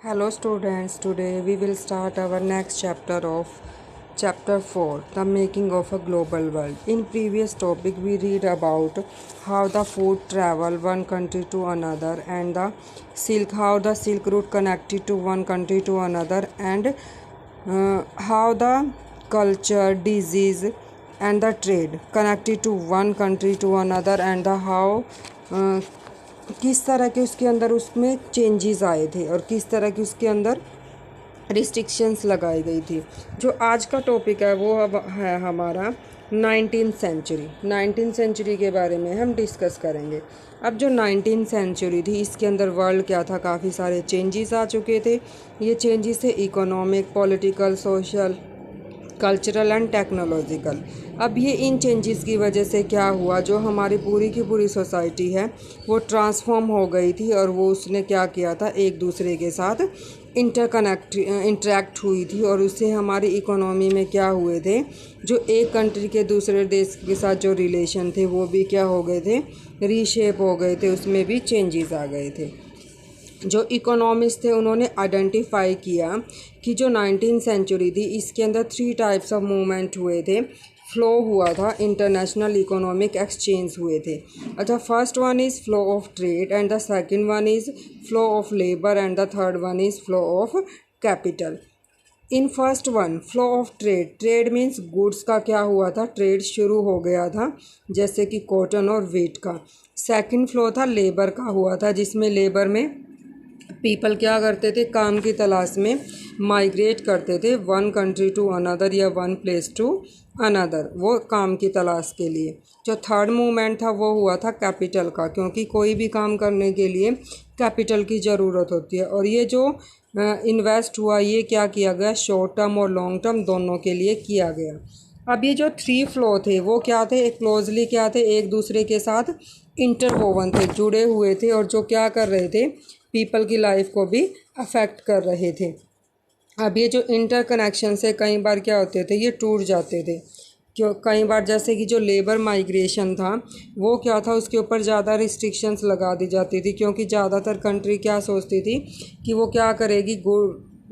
Hello students, today we will start our next chapter of chapter 4, the making of a global world. In previous topic we read about how the food travel one country to another and how the silk route connected to one country to another and how the culture, disease and the trade connected to one country to another and how uh, किस तरह के उसके अंदर उसमें changes आए थे और किस तरह की उसके अंदर रिस्ट्रिक्शंस लगाई गई थी। जो आज का टॉपिक है वो अब है हमारा 19th सेंचुरी के बारे में हम डिस्कस करेंगे। अब जो 19th सेंचुरी थी इसके अंदर वर्ल्ड क्या था, काफ़ी सारे चेंजेस आ चुके थे। ये चेंजेस थे economic, political, social, cultural and technological. अब ये इन चेंजेस की वजह से क्या हुआ, जो हमारी पूरी की पूरी सोसाइटी है वो ट्रांसफॉर्म हो गई थी और वो उसने क्या किया था, एक दूसरे के साथ इंटरेक्ट हुई थी और उससे हमारी इकोनॉमी में क्या हुए थे, जो एक कंट्री के दूसरे देश के साथ जो रिलेशन थे वो भी क्या हो गए थे, रीशेप हो गए थे, उसमें भी चेंजेस आ गए थे। जो इकोनॉमिस्ट थे उन्होंने आइडेंटिफाई किया कि जो 19th सेंचुरी थी इसके अंदर 3 टाइप्स ऑफ मूवमेंट हुए थे, फ्लो हुआ था, इंटरनेशनल इकोनॉमिक एक्सचेंज हुए थे। अच्छा, first one is flow of trade and the second one is flow of labour and the third one is flow of capital. In first one flow of trade, trade means goods का क्या हुआ था, trade शुरू हो गया था, जैसे कि कॉटन और वेट का। सेकंड फ्लो था लेबर का हुआ था, जिसमें लेबर में पीपल क्या करते थे, काम की तलाश में माइग्रेट करते थे वन कंट्री टू अनदर या वन प्लेस टू अनदर, वो काम की तलाश के लिए। जो थर्ड मूवमेंट था वो हुआ था कैपिटल का, क्योंकि कोई भी काम करने के लिए कैपिटल की ज़रूरत होती है। और ये जो इन्वेस्ट हुआ ये क्या किया गया, शॉर्ट टर्म और लॉन्ग टर्म दोनों के लिए किया गया। अब ये जो 3 फ्लो थे वो क्या थे, क्लोजली क्या थे, एक दूसरे के साथ इंटरवोवन थे, जुड़े हुए थे और जो क्या कर रहे थे, पीपल की लाइफ को भी अफेक्ट कर रहे थे। अब ये जो इंटरकनेक्शन से कई बार क्या होते थे, ये टूट जाते थे। क्यों, कई बार जैसे कि जो लेबर माइग्रेशन था वो क्या था, उसके ऊपर ज़्यादा रिस्ट्रिक्शंस लगा दी जाती थी, क्योंकि ज़्यादातर कंट्री क्या सोचती थी कि वो क्या करेगी,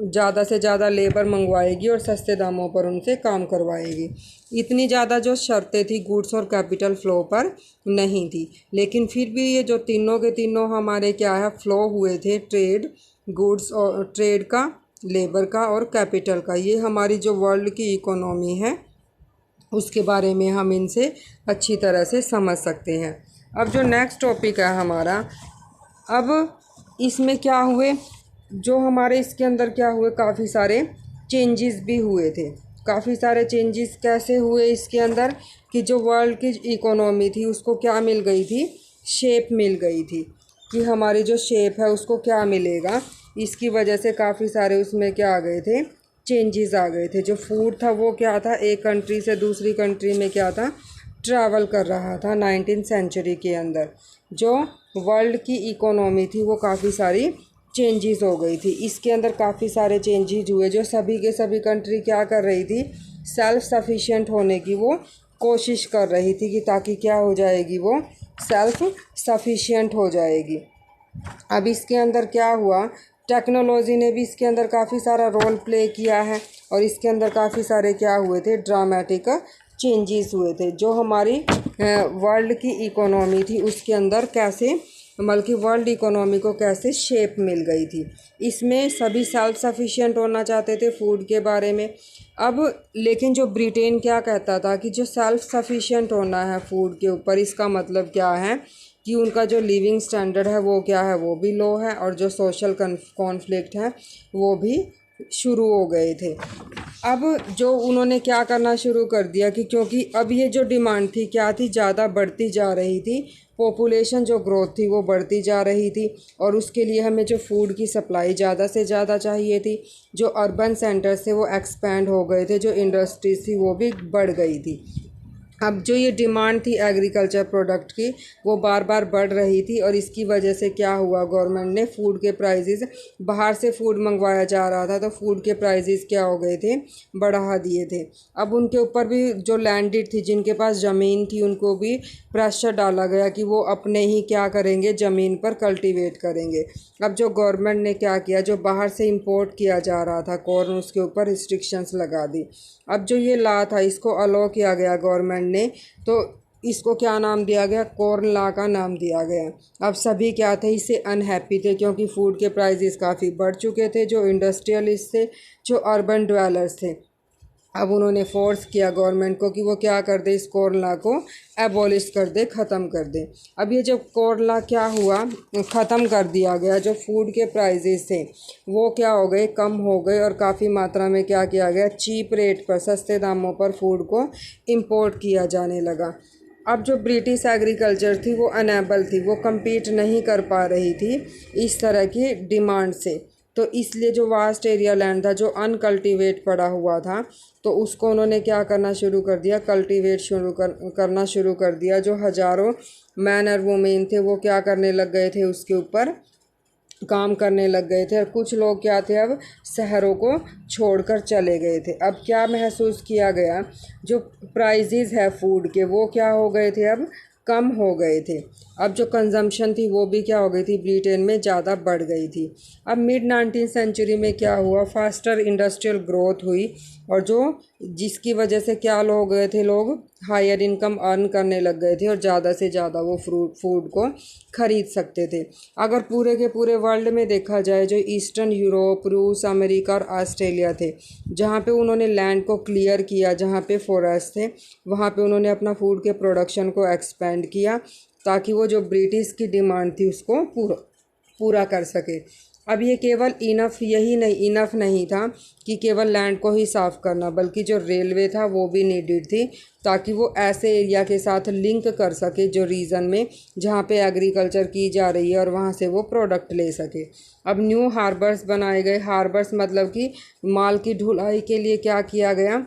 ज़्यादा से ज़्यादा लेबर मंगवाएगी और सस्ते दामों पर उनसे काम करवाएगी। इतनी ज़्यादा जो शर्तें थी गुड्स और कैपिटल फ़्लो पर नहीं थी, लेकिन फिर भी ये जो तीनों के तीनों हमारे क्या है, फ़्लो हुए थे, ट्रेड, गुड्स और ट्रेड का, लेबर का और कैपिटल का। ये हमारी जो वर्ल्ड की इकोनॉमी है उसके बारे में हम इनसे अच्छी तरह से समझ सकते हैं। अब जो नेक्स्ट टॉपिक है हमारा, अब इसमें क्या हुए, जो हमारे इसके अंदर क्या हुए, काफ़ी सारे चेंजेस भी हुए थे। काफ़ी सारे चेंजेस कैसे हुए इसके अंदर, कि जो वर्ल्ड की इकोनॉमी थी उसको क्या मिल गई थी, शेप मिल गई थी, कि हमारी जो शेप है उसको क्या मिलेगा। इसकी वजह से काफ़ी सारे उसमें क्या आ गए थे, चेंजेस आ गए थे। जो फूड था वो क्या था, एक कंट्री से दूसरी कंट्री में क्या था, ट्रैवल कर रहा था 19th सेंचुरी के अंदर। जो वर्ल्ड की इकोनॉमी थी वो काफ़ी सारी चेंजेस हो गई थी। इसके अंदर काफ़ी सारे चेंजेस हुए, जो सभी के सभी कंट्री क्या कर रही थी, सेल्फ सफिशिएंट होने की वो कोशिश कर रही थी, कि ताकि क्या हो जाएगी, वो सेल्फ सफिशिएंट हो जाएगी। अब इसके अंदर क्या हुआ, टेक्नोलॉजी ने भी इसके अंदर काफ़ी सारा रोल प्ले किया है और इसके अंदर काफ़ी सारे क्या हुए थे, ड्रामेटिक चेंजेस हुए थे। जो हमारी वर्ल्ड की इकोनॉमी थी उसके अंदर कैसे, बल्कि वर्ल्ड इकोनॉमी को कैसे शेप मिल गई थी। इसमें सभी सेल्फ सफिशिएंट होना चाहते थे फूड के बारे में। अब लेकिन जो ब्रिटेन क्या कहता था कि जो सेल्फ सफिशिएंट होना है फूड के ऊपर, इसका मतलब क्या है कि उनका जो लिविंग स्टैंडर्ड है वो क्या है, वो भी लो है और जो सोशल कॉन्फ्लिक्ट है वो भी शुरू हो गए थे। अब जो उन्होंने क्या करना शुरू कर दिया कि क्योंकि अब ये जो डिमांड थी क्या थी, ज़्यादा बढ़ती जा रही थी, पॉपुलेशन जो ग्रोथ थी वो बढ़ती जा रही थी और उसके लिए हमें जो फूड की सप्लाई ज़्यादा से ज़्यादा चाहिए थी। जो अर्बन सेंटर्स थे वो एक्सपैंड हो गए थे, जो इंडस्ट्रीज थी वो भी बढ़ गई थी। अब जो ये डिमांड थी एग्रीकल्चर प्रोडक्ट की वो बार बार बढ़ रही थी, और इसकी वजह से क्या हुआ, गवर्नमेंट ने फूड के प्राइसेस, बाहर से फूड मंगवाया जा रहा था तो फूड के प्राइसेस क्या हो गए थे, बढ़ा दिए थे। अब उनके ऊपर भी जो लैंडेड थी, जिनके पास ज़मीन थी, उनको भी प्रेशर डाला गया कि वो अपने ही क्या करेंगे, ज़मीन पर कल्टीवेट करेंगे। अब जो गवर्नमेंट ने क्या किया, जो बाहर से इंपोर्ट किया जा रहा था कॉर्न, उसके ऊपर रिस्ट्रिक्शंस लगा दी। अब जो ये ला था इसको अलो किया गया गवर्नमेंट ने, तो इसको क्या नाम दिया गया, कॉर्न ला का नाम दिया गया। अब सभी क्या थे, इससे अनहैप्पी थे, क्योंकि फूड के प्राइसेस काफ़ी बढ़ चुके थे। जो इंडस्ट्रियलिस्ट थे, जो अर्बन डवेलर्स थे, अब उन्होंने फोर्स किया गवर्नमेंट को कि वो क्या कर दे, इस कॉर्न लॉ को एबॉलिश कर दे, ख़त्म कर दे। अब ये जब कॉर्न लॉ क्या हुआ, ख़त्म कर दिया गया, जो फूड के प्राइजेस थे वो क्या हो गए, कम हो गए, और काफ़ी मात्रा में क्या किया गया, चीप रेट पर, सस्ते दामों पर फूड को इम्पोर्ट किया जाने लगा। अब जो ब्रिटिश एग्रीकल्चर थी वो अनेबल थी, वो compete नहीं कर पा रही थी इस तरह की डिमांड से। तो इसलिए जो वास्ट एरिया लैंड था, जो अनकल्टिवेट पड़ा हुआ था, तो उसको उन्होंने क्या करना शुरू कर दिया, कल्टीवेट करना शुरू कर दिया। जो हज़ारों मैन और वुमेन थे वो क्या करने लग गए थे, उसके ऊपर काम करने लग गए थे। और कुछ लोग क्या थे, अब शहरों को छोड़कर चले गए थे। अब क्या महसूस किया गया, जो प्राइजेज़ है फूड के वो क्या हो गए थे, अब कम हो गए थे। अब जो कंजम्पशन थी वो भी क्या हो गई थी, ब्रिटेन में ज़्यादा बढ़ गई थी। अब मिड 19th सेंचुरी में क्या हुआ, फास्टर इंडस्ट्रियल ग्रोथ हुई, और जो जिसकी वजह से क्या हो गए थे, लोग हायर इनकम अर्न करने लग गए थे, और ज़्यादा से ज़्यादा वो फूड को ख़रीद सकते थे। अगर पूरे के पूरे वर्ल्ड में देखा जाए, जो ईस्टर्न यूरोप, रूस, अमेरिका और ऑस्ट्रेलिया थे, जहाँ पे उन्होंने लैंड को क्लियर किया, जहाँ पे फॉरेस्ट थे, वहाँ पे उन्होंने अपना फूड के प्रोडक्शन को एक्सपेंड किया, ताकि वो जो ब्रिटिश की डिमांड थी उसको पूरा कर सके। अब ये केवल इनफ नहीं था कि केवल लैंड को ही साफ़ करना, बल्कि जो रेलवे था वो भी नीडेड थी, ताकि वो ऐसे एरिया के साथ लिंक कर सके जो रीजन में जहाँ पे एग्रीकल्चर की जा रही है, और वहाँ से वो प्रोडक्ट ले सके। अब न्यू हार्बर्स बनाए गए। हार्बर्स मतलब कि माल की ढुलाई के लिए क्या किया गया,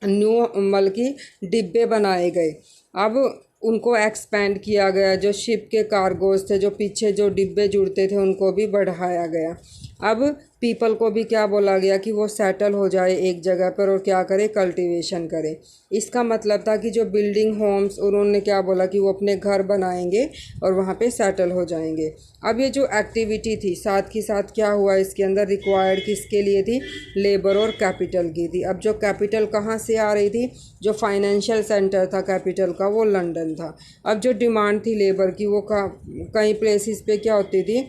न्यू मल की डिब्बे बनाए गए। अब उनको एक्सपेंड किया गया। जो शिप के कार्गोज थे, जो पीछे जो डिब्बे जुड़ते थे, उनको भी बढ़ाया गया। अब पीपल को भी क्या बोला गया कि वो सेटल हो जाए एक जगह पर, और क्या करे, कल्टीवेशन करे। इसका मतलब था कि जो बिल्डिंग होम्स, उन्होंने क्या बोला कि वो अपने घर बनाएंगे और वहाँ पे सेटल हो जाएंगे। अब ये जो एक्टिविटी थी, साथ ही साथ क्या हुआ, इसके अंदर रिक्वायर्ड किसके लिए थी, लेबर और कैपिटल की थी। अब जो कैपिटल कहाँ से आ रही थी, जो फाइनेंशियल सेंटर था कैपिटल का, वो लंदन था। अब जो डिमांड थी लेबर की, वो कई प्लेसेस पे क्या होती थी,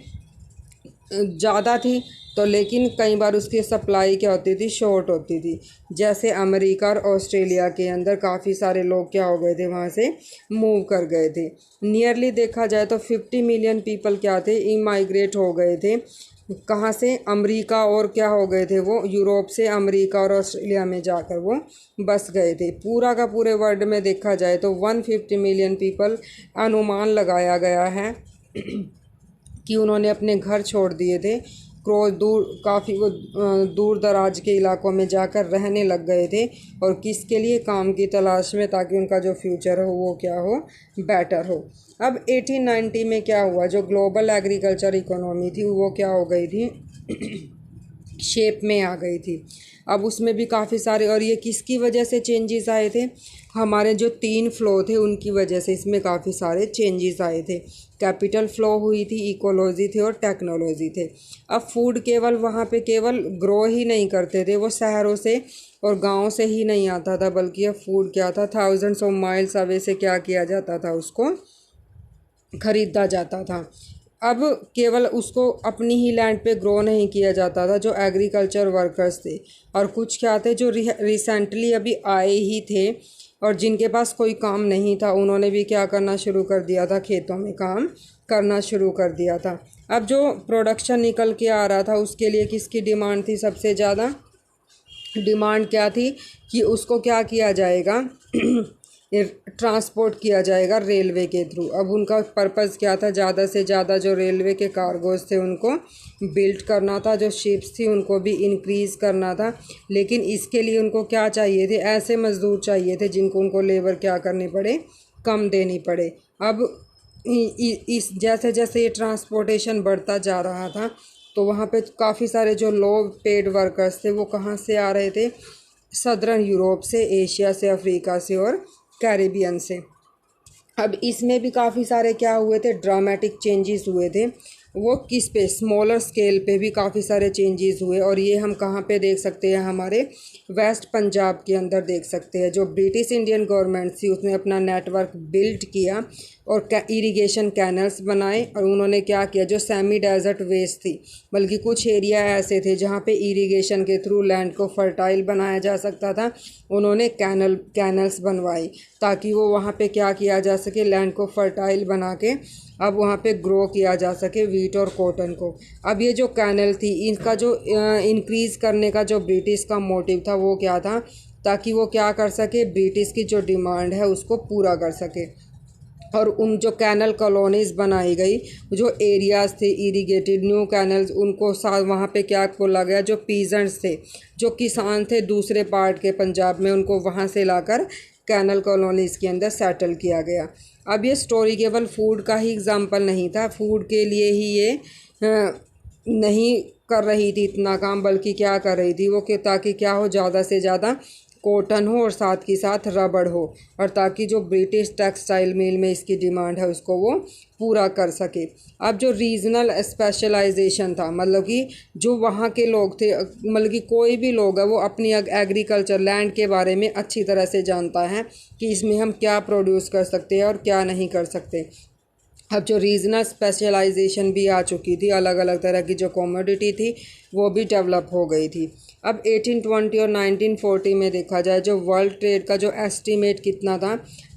ज़्यादा थी, तो लेकिन कई बार उसकी सप्लाई क्या होती थी, शॉर्ट होती थी। जैसे अमेरिका और ऑस्ट्रेलिया के अंदर काफ़ी सारे लोग क्या हो गए थे, वहाँ से मूव कर गए थे। नियरली देखा जाए तो 50 मिलियन पीपल क्या थे, इमाइग्रेट हो गए थे। कहाँ से, अमेरिका, और क्या हो गए थे, वो यूरोप से अमेरिका और ऑस्ट्रेलिया में जाकर वो बस गए थे। पूरा का पूरे वर्ल्ड में देखा जाए तो 150 मिलियन पीपल अनुमान लगाया गया है कि उन्होंने अपने घर छोड़ दिए थे, काफ़ी वो दूर दराज के इलाकों में जाकर रहने लग गए थे, और किसके लिए, काम की तलाश में, ताकि उनका जो फ्यूचर हो वो क्या हो, बेटर हो। अब 1890 में क्या हुआ, जो ग्लोबल एग्रीकल्चर इकोनॉमी थी वो क्या हो गई थी, शेप में आ गई थी। अब उसमें भी काफ़ी सारे, और ये किसकी वजह से चेंजेस आए थे, हमारे जो 3 फ्लो थे उनकी वजह से इसमें काफ़ी सारे चेंजेस आए थे। कैपिटल फ्लो हुई थी, इकोलॉजी थी, और टेक्नोलॉजी थे। अब फूड केवल वहाँ पे केवल ग्रो ही नहीं करते थे, वो शहरों से और गाँव से ही नहीं आता था, बल्कि अब फूड क्या था, थाउजेंड्स ऑफ माइल्स अवे से क्या किया जाता था, उसको ख़रीदा जाता था। अब केवल उसको अपनी ही लैंड पे ग्रो नहीं किया जाता था, जो एग्रीकल्चर वर्कर्स थे, और कुछ क्या थे जो रिसेंटली अभी आए ही थे, और जिनके पास कोई काम नहीं था, उन्होंने भी क्या करना शुरू कर दिया था, खेतों में काम करना शुरू कर दिया था। अब जो प्रोडक्शन निकल के आ रहा था, उसके लिए किसकी डिमांड थी, सबसे ज़्यादा डिमांड क्या थी कि उसको क्या किया जाएगा ट्रांसपोर्ट किया जाएगा रेलवे के थ्रू। अब उनका पर्पज़ क्या था, ज़्यादा से ज़्यादा जो रेलवे के कार्गोज थे उनको बिल्ड करना था, जो शिप्स थी उनको भी इंक्रीज़ करना था। लेकिन इसके लिए उनको क्या चाहिए थे, ऐसे मज़दूर चाहिए थे जिनको उनको लेबर क्या करनी पड़े, कम देनी पड़े। अब इस जैसे जैसे ये ट्रांसपोर्टेशन बढ़ता जा रहा था तो वहाँ पे काफ़ी सारे जो लो पेड वर्कर्स थे वो कहाँ से आ रहे थे, सदर्न यूरोप से, एशिया से, अफ्रीका से और कैरिबियन से। अब इसमें भी काफ़ी सारे क्या हुए थे, ड्रामेटिक चेंजेस हुए थे। वो किस पे, स्मॉलर स्केल पे भी काफ़ी सारे चेंजेस हुए। और ये हम कहाँ पे देख सकते हैं, हमारे वेस्ट पंजाब के अंदर देख सकते हैं। जो ब्रिटिश इंडियन गवर्नमेंट थी उसने अपना नेटवर्क बिल्ड किया और इरिगेशन कैनल्स बनाए। और उन्होंने क्या किया, जो सेमी डेजर्ट वेस्ट थी, बल्कि कुछ एरिया ऐसे थे जहाँ पे इरिगेशन के थ्रू लैंड को फर्टाइल बनाया जा सकता था, उन्होंने कैनल्स बनवाई ताकि वो वहाँ पे क्या किया जा सके, लैंड को फर्टाइल बना के अब वहाँ पे ग्रो किया जा सके वीट और कॉटन को। अब ये जो कैनल थी इनका जो इंक्रीज़ करने का जो ब्रिटिश का मोटिव था वो क्या था, ताकि वो क्या कर सके, ब्रिटिश की जो डिमांड है उसको पूरा कर सके। और उन जो कैनल कॉलोनीज़ बनाई गई, जो एरियाज़ थे इरिगेटेड न्यू कैनल्स, उनको साथ वहाँ पे क्या खोला गया, जो पीजेंट्स थे, जो किसान थे दूसरे पार्ट के पंजाब में, उनको वहाँ से लाकर कैनल कॉलोनीज़ के अंदर सेटल किया गया। अब ये स्टोरी केवल फूड का ही एग्जाम्पल नहीं था, फूड के लिए ही ये नहीं कर रही थी इतना काम, बल्कि क्या कर रही थी वो कि ताकि क्या हो, ज़्यादा से ज़्यादा कॉटन हो और साथ ही साथ रबड़ हो, और ताकि जो ब्रिटिश टेक्सटाइल मिल में इसकी डिमांड है उसको वो पूरा कर सके। अब जो रीजनल स्पेशलाइजेशन था, मतलब कि जो वहाँ के लोग थे, मतलब कि कोई भी लोग है वो अपनी एग्रीकल्चर लैंड के बारे में अच्छी तरह से जानता है कि इसमें हम क्या प्रोड्यूस कर सकते हैं और क्या नहीं कर सकते। अब जो रीजनल स्पेशलाइजेशन भी आ चुकी थी, अलग अलग तरह की जो कमोडिटी थी वो भी डेवलप हो गई थी। अब 1820 और 1940 में देखा जाए, जो वर्ल्ड ट्रेड का जो एस्टीमेट कितना था,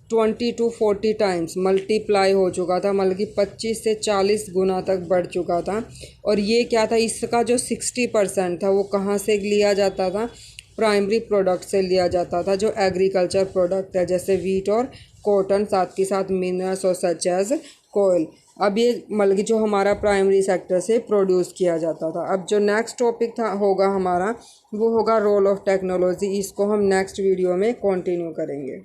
20 to 40 टाइम्स मल्टीप्लाई हो चुका था, मतलब कि 25 से 40 गुना तक बढ़ चुका था। और ये क्या था, इसका जो 60% था वो कहाँ से लिया जाता था, प्राइमरी प्रोडक्ट से लिया जाता था, जो एग्रीकल्चर प्रोडक्ट है, जैसे वीट और कॉटन, साथ के साथ मिनरल्स और सच एज कोयल। अब ये मतलब कि जो हमारा प्राइमरी सेक्टर से प्रोड्यूस किया जाता था। अब जो नेक्स्ट टॉपिक था होगा हमारा, वो होगा रोल ऑफ टेक्नोलॉजी। इसको हम नेक्स्ट वीडियो में कंटिन्यू करेंगे।